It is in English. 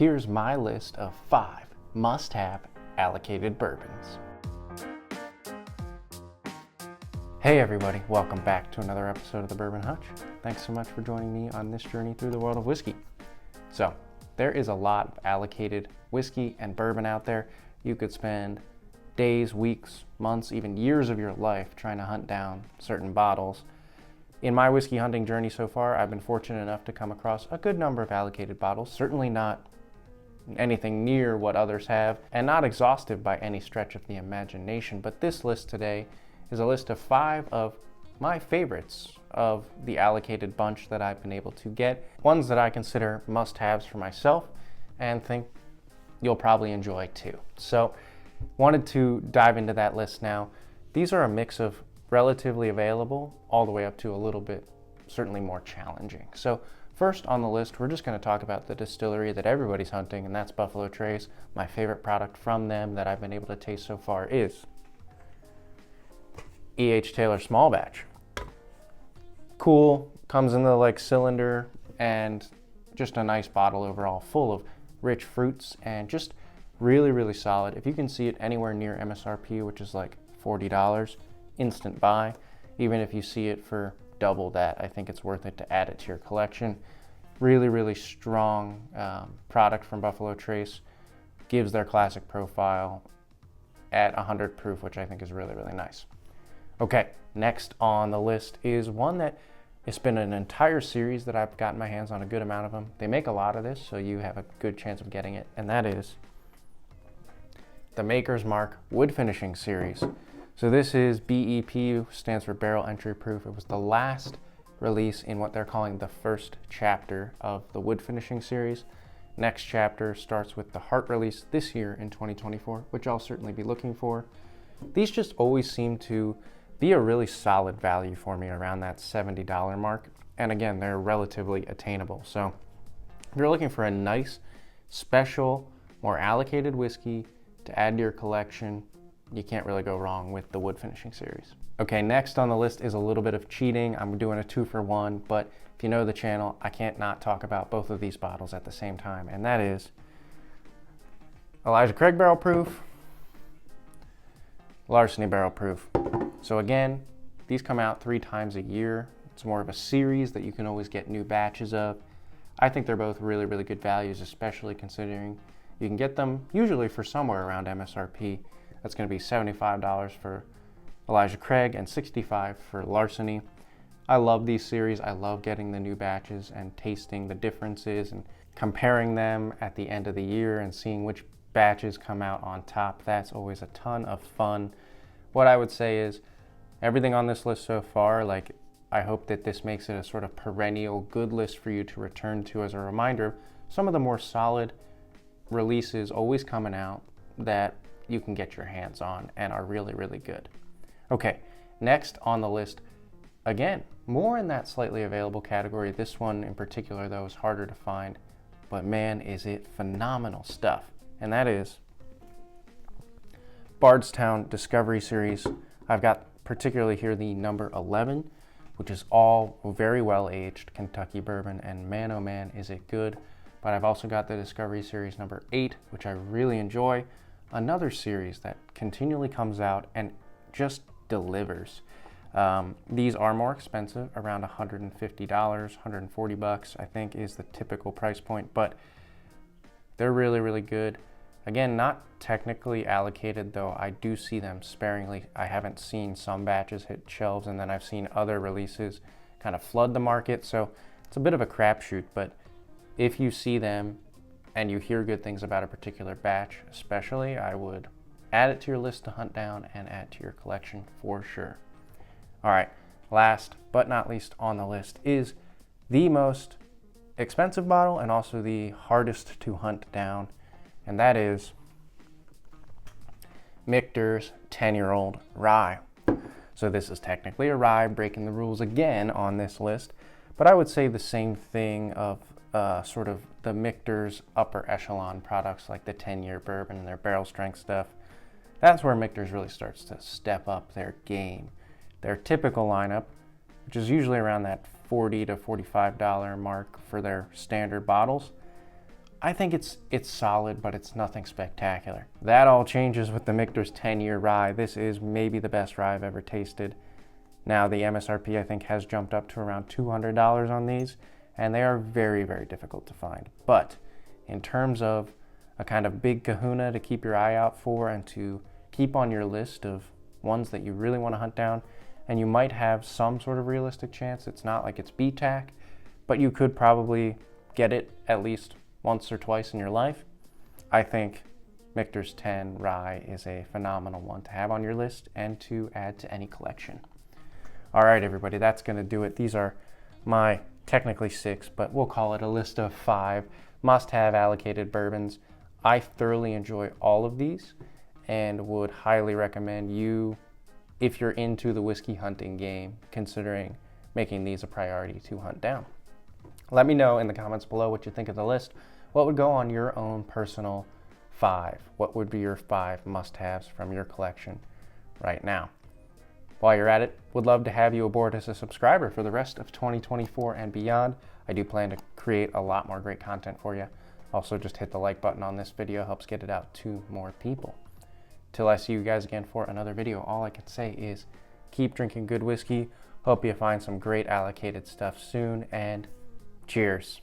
here's my list of 5 must-have allocated bourbons. Hey everybody, welcome back to another episode of the Bourbon Hutch. Thanks so much for joining me on this journey through the world of whiskey. So, there is a lot of allocated whiskey and bourbon out there. You could spend days, weeks, months, even years of your life trying to hunt down certain bottles. In my whiskey hunting journey so far, I've been fortunate enough to come across a good number of allocated bottles, certainly not anything near what others have, and not exhaustive by any stretch of the imagination. But this list today is a list of 5 of my favorites of the allocated bunch that I've been able to get, ones that I consider must-haves for myself and think you'll probably enjoy too. So, wanted to dive into that list now. These are a mix of relatively available all the way up to a little bit certainly more challenging. So first on the list, we're just going to talk about the distillery that everybody's hunting, and that's Buffalo Trace. My favorite product from them that I've been able to taste so far is E.H. Taylor Small Batch. Cool, comes in the like cylinder, and just a nice bottle overall, full of rich fruits and just really solid. If you can see it anywhere near MSRP, which is like $40, instant buy. Even if you see it for double that, I think it's worth it to add it to your collection. Really strong product from Buffalo Trace. Gives their classic profile at 100 proof, which I think is really nice. Okay, next on the list is one that it's been an entire series that I've gotten my hands on a good amount of them. They make a lot of this, so you have a good chance of getting it, and that is the Maker's Mark Wood Finishing Series. So this is BEP, stands for Barrel Entry Proof. It was the last release in what they're calling the first chapter of the Wood Finishing Series. Next chapter starts with the Heart release this year in 2024, which I'll certainly be looking for. These just always seem to be a really solid value for me around that $70 mark. And again, they're relatively attainable. So if you're looking for a nice, special, more allocated whiskey to add to your collection, you can't really go wrong with the Wood Finishing Series. Okay, next on the list is a little bit of cheating. I'm doing a 2-for-1, but if you know the channel, I can't not talk about both of these bottles at the same time, and that is Elijah Craig Barrel Proof, Larceny Barrel Proof. So again, these come out 3 times a year. It's more of a series that you can always get new batches of. I think they're both really good values, especially considering you can get them usually for somewhere around MSRP. That's going to be $75 for Elijah Craig and $65 for Larceny. I love these series. I love getting the new batches and tasting the differences and comparing them at the end of the year and seeing which batches come out on top. That's always a ton of fun. What I would say is everything on this list so far, like, I hope that this makes it a sort of perennial good list for you to return to as a reminder. Some of the more solid releases always coming out that you can get your hands on and are really good. Okay, next on the list, again, more in that slightly available category. This one in particular, though, is harder to find, but man, is it phenomenal stuff. And that is Bardstown Discovery Series. I've got particularly here the number 11, which is all very well aged Kentucky bourbon, and man oh man is it good. But I've also got the Discovery Series number 8, which I really enjoy. Another series that continually comes out and just delivers. These are more expensive, around $150, $140 I think is the typical price point, but they're really good. Again, not technically allocated, though I do see them sparingly. I haven't seen some batches hit shelves, and then I've seen other releases kind of flood the market, so it's a bit of a crapshoot. But if you see them and you hear good things about a particular batch especially, I would add it to your list to hunt down and add to your collection for sure. All right, last but not least on the list is the most expensive bottle and also the hardest to hunt down, and that is Michter's 10-year-old rye. So this is technically a rye, breaking the rules again on this list, but I would say the same thing of sort of the Michter's upper echelon products like the 10-year bourbon and their barrel strength stuff. That's where Michter's really starts to step up their game. Their typical lineup, which is usually around that $40 to $45 mark for their standard bottles, I think it's solid, but it's nothing spectacular. That all changes with the Michter's 10-year rye. This is maybe the best rye I've ever tasted. Now the MSRP I think has jumped up to around $200 on these, and they are very, very difficult to find. But in terms of a kind of big kahuna to keep your eye out for and to keep on your list of ones that you really want to hunt down, and you might have some sort of realistic chance, it's not like it's BTAC, but you could probably get it at least once or twice in your life. I think Michter's 10 rye is a phenomenal one to have on your list and to add to any collection. All right, everybody, that's going to do it. These are my technically 6, but we'll call it a list of 5 must-have allocated bourbons. I thoroughly enjoy all of these and would highly recommend you, if you're into the whiskey hunting game, considering making these a priority to hunt down. Let me know in the comments below what you think of the list. What would go on your own personal 5? What would be your 5 must-haves from your collection right now? While you're at it, would love to have you aboard as a subscriber for the rest of 2024 and beyond. I do plan to create a lot more great content for you. Also, just hit the like button on this video, helps get it out to more people. Till I see you guys again for another video, all I can say is keep drinking good whiskey. Hope you find some great allocated stuff soon, and cheers.